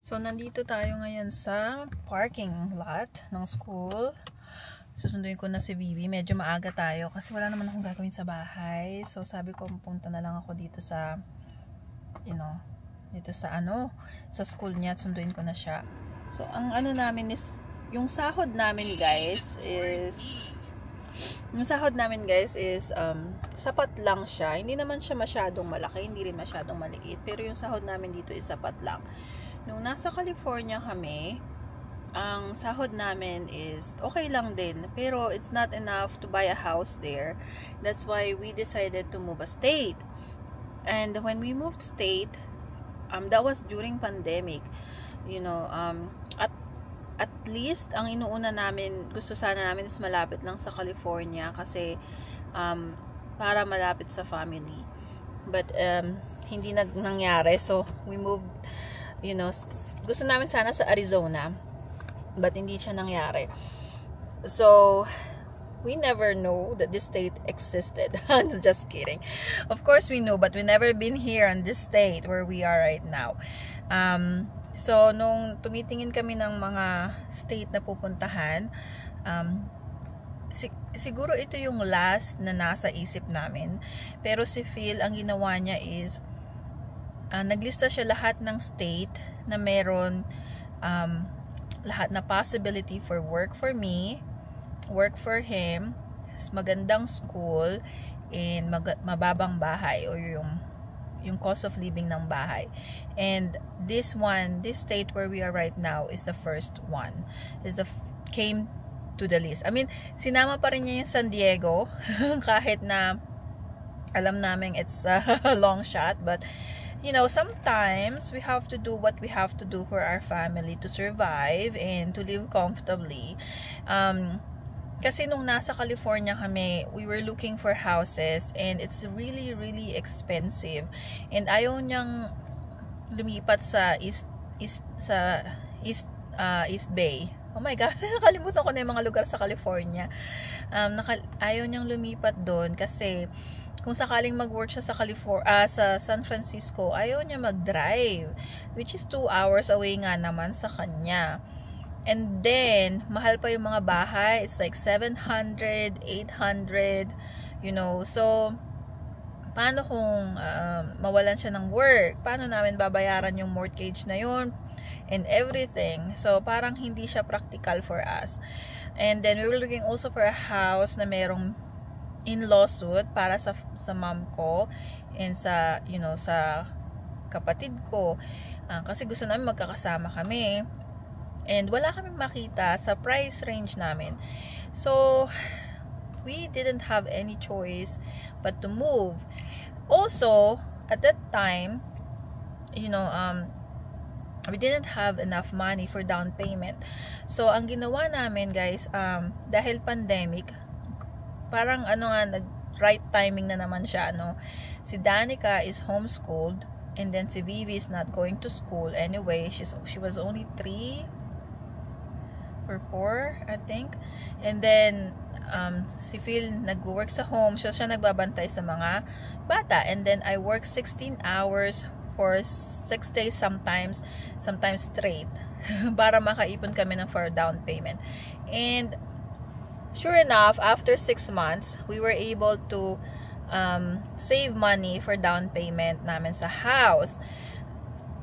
So, nandito tayo ngayon sa parking lot ng school. Susunduin ko na si Vivi. Medyo maaga tayo kasi wala naman akong gagawin sa bahay. So, sabi ko, pupunta na lang ako dito sa, dito sa sa school niya at sunduin ko na siya. So, ang namin is, yung sahod namin guys is, sapat lang siya. Hindi naman siya masyadong malaki, hindi rin masyadong maliit. Pero yung sahod namin dito is sapat lang. Nung nasa California kami, ang sahod namin is okay lang din, pero it's not enough to buy a house there. That's why we decided to move a state. And when we moved state, that was during pandemic. At least ang inuuna namin, gusto sana namin is malapit lang sa California kasi para malapit sa family. But hindi nangyari. So we moved, gusto namin sana sa Arizona, but hindi siya nangyari. So we never know that this state existed. Just kidding. Of course we know, but we never been here in this state where we are right now. So nung tumitingin kami ng mga state na pupuntahan, siguro ito yung last na nasa isip namin. Pero si Phil, ang ginawa niya is naglista siya lahat ng state na meron lahat na possibility for work for me, work for him, magandang school, and mababang bahay, or yung cost of living ng bahay. And this state where we are right now is the first one, came to the list. I mean, sinama pa rin niya yung San Diego kahit na alam namin it's a long shot, but sometimes we have to do what we have to do for our family to survive and to live comfortably. Kasi nung nasa California kami, we were looking for houses and it's really, really expensive. And ayaw niyang lumipat sa East Bay. Oh my God, nakalimutan ko na yung mga lugar sa California. Ayaw niyang lumipat doon kasi kung sakaling mag-work siya sa San Francisco, ayaw niya mag-drive, which is 2 hours away nga naman sa kanya. And then, mahal pa yung mga bahay. It's like 700, 800, So, paano kung mawalan siya ng work? Paano namin babayaran yung mortgage na yun? And everything. So, parang hindi siya practical for us. And then, we were looking also for a house na merong in-law suite para sa mom ko and sa sa kapatid ko, kasi gusto namin magkakasama kami and wala kaming makita sa price range namin. So we didn't have any choice but to move. Also at that time, we didn't have enough money for down payment. So ang ginawa namin guys, dahil pandemic, parang right timing na naman siya, Si Danica is homeschooled and then si Vivi is not going to school anyway. She was only 3 or 4, I think. And then si Phil nag-work sa home, so siya nagbabantay sa mga bata. And then I work 16 hours for 6 days sometimes straight para makaipon kami ng for down payment. And sure enough, after 6 months, we were able to save money for down payment namin sa house.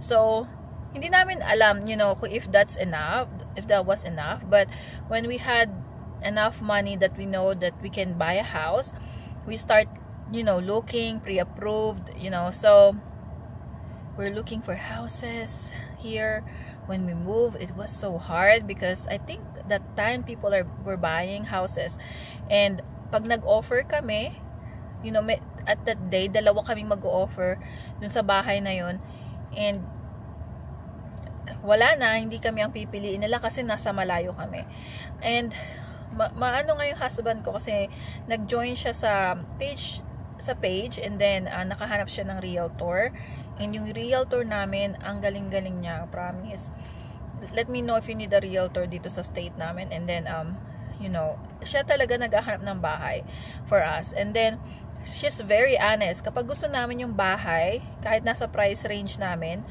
So, hindi namin alam, if that's enough, if that was enough. But when we had enough money that we know that we can buy a house, we start, looking, pre-approved, So, we're looking for houses here. When we moved, it was so hard because I think that time people were buying houses. And pag nag-offer kami, at that day, dalawa kaming mag-offer dun sa bahay na yun. And wala na, hindi kami ang pipiliin nila kasi nasa malayo kami. And maano nga yung husband ko kasi nag-join siya sa page and then nakahanap siya ng realtor. And yung realtor namin, ang galing-galing niya, promise. Let me know if you need a realtor dito sa state namin. And then, siya talaga naghahanap ng bahay for us. And then, she's very honest. Kapag gusto namin yung bahay, kahit nasa price range namin,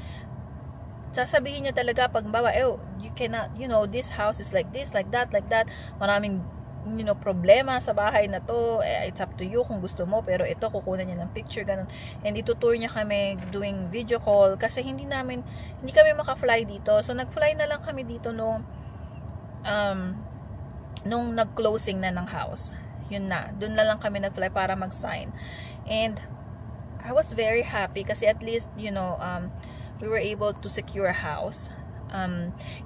sasabihin niya talaga pag bawa, you cannot, this house is like this, like that, maraming problema sa bahay na to, it's up to you kung gusto mo, pero ito kukunan niya ng picture, ganun, and itutour niya kami doing video call, kasi hindi kami maka-fly dito, so nag-fly na lang kami dito nung nag-closing na ng house, doon na lang kami nag-fly para mag-sign, and I was very happy, kasi at least, we were able to secure a house,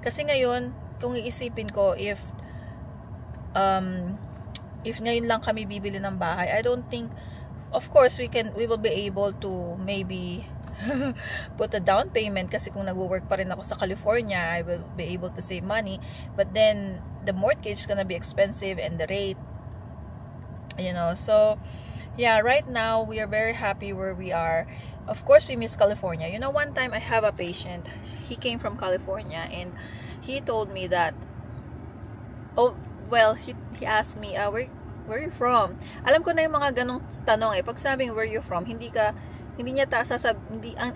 kasi ngayon, kung iisipin ko, if ngayon lang kami bibili ng bahay, I don't think, of course, we will be able to maybe put a down payment, kasi kung nagwo-work pa rin ako sa California, I will be able to save money, but then the mortgage is gonna be expensive, and the rate, so yeah, right now we are very happy where we are. Of course, we miss California. One time I have a patient, he came from California, and he told me that, he asked me, where are you from? Alam ko na yung mga ganong tanong pag sabing where you from, hindi niya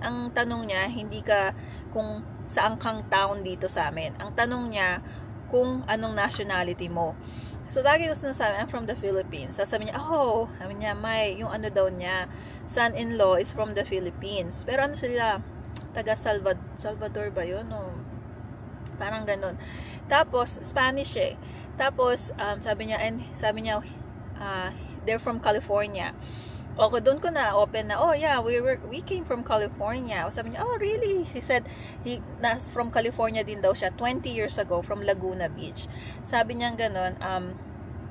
ang tanong niya, hindi ka kung saan kang town dito sa amin. Ang tanong niya, kung anong nationality mo. So, lagi ko sinasabi, I'm from the Philippines. Sasabi niya, sabi niya, yung daw niya, son-in-law is from the Philippines. Pero sila, taga Salvador ba yun? O, parang ganun. Tapos, Spanish Tapos, sabi niya, they're from California. Okay, doon ko na open na, we came from California. Sabi niya, really? He said, from California din daw siya, 20 years ago, from Laguna Beach. Sabi niya ganun,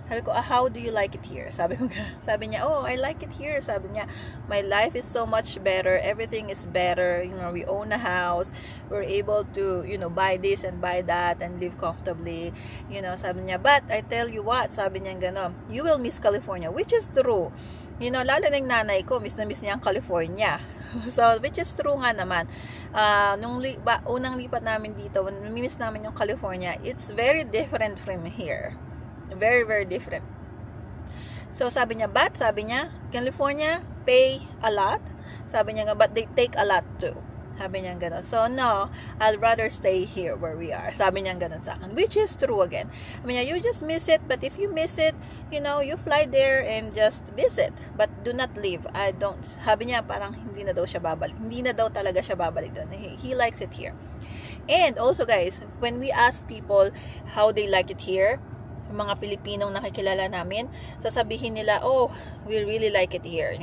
sabi ko, how do you like it here? Sabi niya, I like it here. Sabi niya, my life is so much better. Everything is better. We own a house. We're able to, buy this and buy that and live comfortably. Sabi niya, but I tell you what, sabi niya gano'n, you will miss California, which is true. Lalo na yung nanay ko, miss na miss niya ang California. So, which is true nga naman. Nung unang lipat namin dito, when miss namin yung California, it's very different from here. Very, very different. So, sabi niya, California pay a lot. Sabi niya but they take a lot too. Sabi niya gano'n. So, no, I'd rather stay here where we are. Sabi niya gano'n sa akin. Which is true again. Sabi niya, you just miss it. But if you miss it, you fly there and just visit. But do not leave. Sabi niya, parang hindi na daw talaga siya babalik doon. He likes it here. And also, guys, when we ask people how they like it here, mga Pilipinong nakikilala namin, sasabihin nila, we really like it here,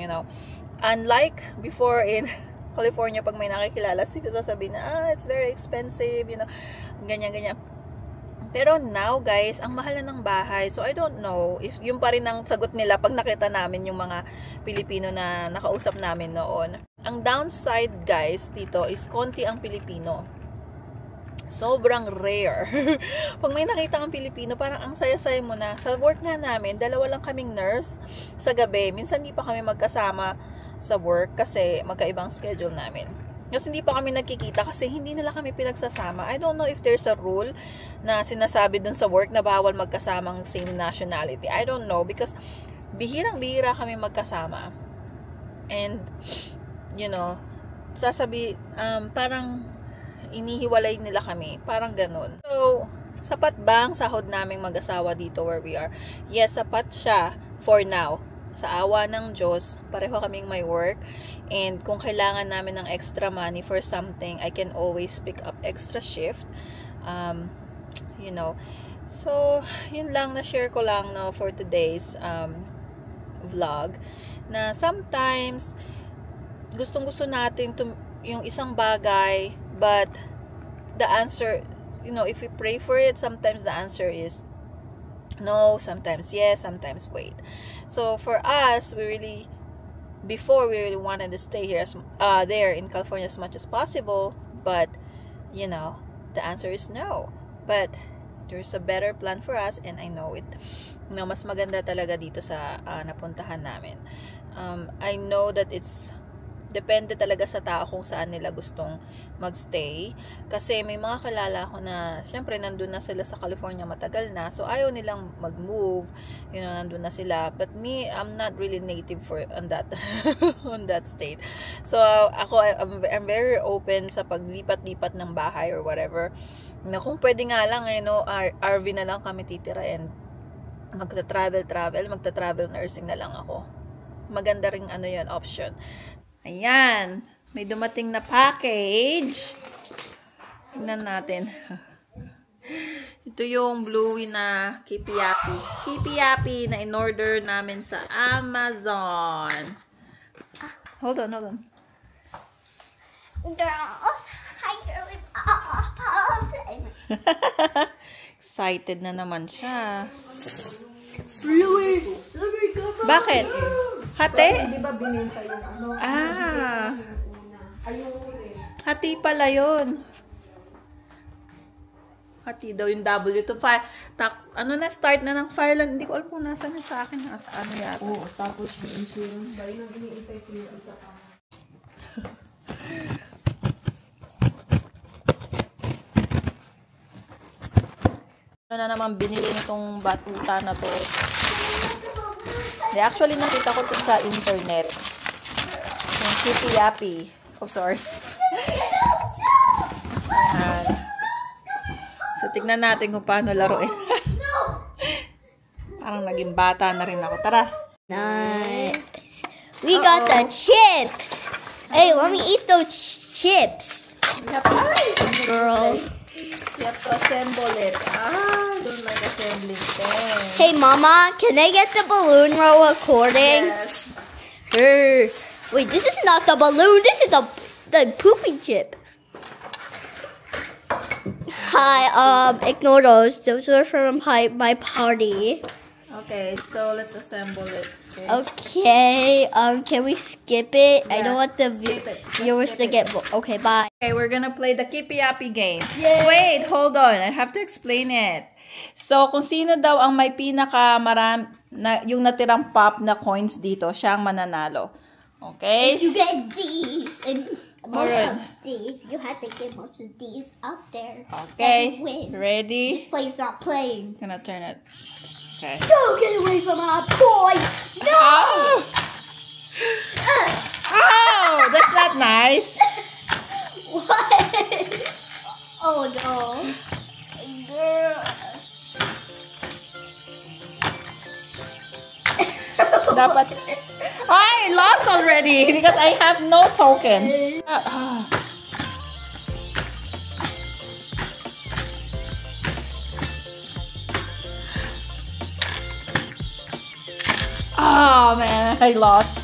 Unlike before in California, pag may nakikilala, sasabihin na, it's very expensive, ganyan. Pero now, guys, ang mahal na ng bahay. So, I don't know if yung pa rin ang sagot nila pag nakita namin yung mga Pilipino na nakausap namin noon. Ang downside, guys, dito is konti ang Pilipino. Sobrang rare. Pag may nakita kang Pilipino, parang ang saya-saya mo na. Sa work nga namin, 2 lang kaming nurse sa gabi. Minsan hindi pa kami magkasama sa work kasi magkaibang schedule namin. Kasi hindi pa kami nagkikita kasi hindi nila kami pinagsasama. I don't know if there's a rule na sinasabi dun sa work na bawal magkasamang same nationality. I don't know because bihirang-bihira kami magkasama. And, parang inihiwalay nila kami. Parang ganun. So, sapat ba ang sahod naming mag-asawa dito where we are? Yes, sapat siya for now. Sa awa ng Diyos, pareho kaming may work. And kung kailangan namin ng extra money for something, I can always pick up extra shift. So, yun lang na-share ko lang for today's vlog. Na sometimes, gustong-gusto natin yung isang bagay, but the answer, if we pray for it, sometimes the answer is no, sometimes yes, sometimes wait. So for us, before we really wanted to stay here, there in California as much as possible, but the answer is no. But there's a better plan for us, and I know it. Mas maganda talaga dito sa napuntahan namin. I know that depende talaga sa tao kung saan nila gustong magstay. Kasi may mga kilala ko na, syempre, nandun na sila sa California matagal na. So, ayaw nilang mag-move. Nandun na sila. But me, I'm not really native on that on that state. So, I'm very open sa paglipat-lipat ng bahay or whatever. Na kung pwede nga lang, RV na lang kami titira and magta-travel nursing na lang ako. Maganda ring yun, option. Ayan, may dumating na package. Tingnan natin. Ito yung bluey na Kipi-Yapi. Kipi-Yapi na in-order namin sa Amazon. Hold on. Excited na naman siya. Bluey! Bakit? Hati? Di ba binenta yung Hati pala yun. Hati daw yung W to file. Start na ng file. Hindi ko alam kung nasa na sa akin. Nasa yata. Oo, tapos yung insurance ba yun ang iniintay ko yung isa pa. Na naman binili nitong batuta na to. Actually, nakita ko ito sa internet. Yung Kipi-Yapi. Oh, sorry. Ayan. So, tignan natin kung paano laruin. Parang naging bata na rin ako. Tara. Nice. We got the chips. Hey, let me eat those chips. Girl. You have to assemble it. I don't like assembling things. Hey, Mama, can I get the balloon roll recording? Yes. Hey. Wait, this is not the balloon. This is the poopy chip. Hi, ignore those. Those are from my party. Okay, so let's assemble it. Okay, can we skip it? I don't want the skip it. viewers to get okay, bye. Okay, we're gonna play the Kipi-Yapi game. Yay! Wait, hold on. I have to explain it. So, kung sino daw ang may yung natirang pop na coins dito, siya ang mananalo. Okay? If you get these and most Alright. of these, you have to get most of these up there. Okay, Then win. ready? This player's not playing. Gonna turn it. Okay. Don't get away from our boy! No! Oh! Oh, that's not nice. What? Oh no. Girl. Dapat. I lost already because I have no token. Oh man, I lost.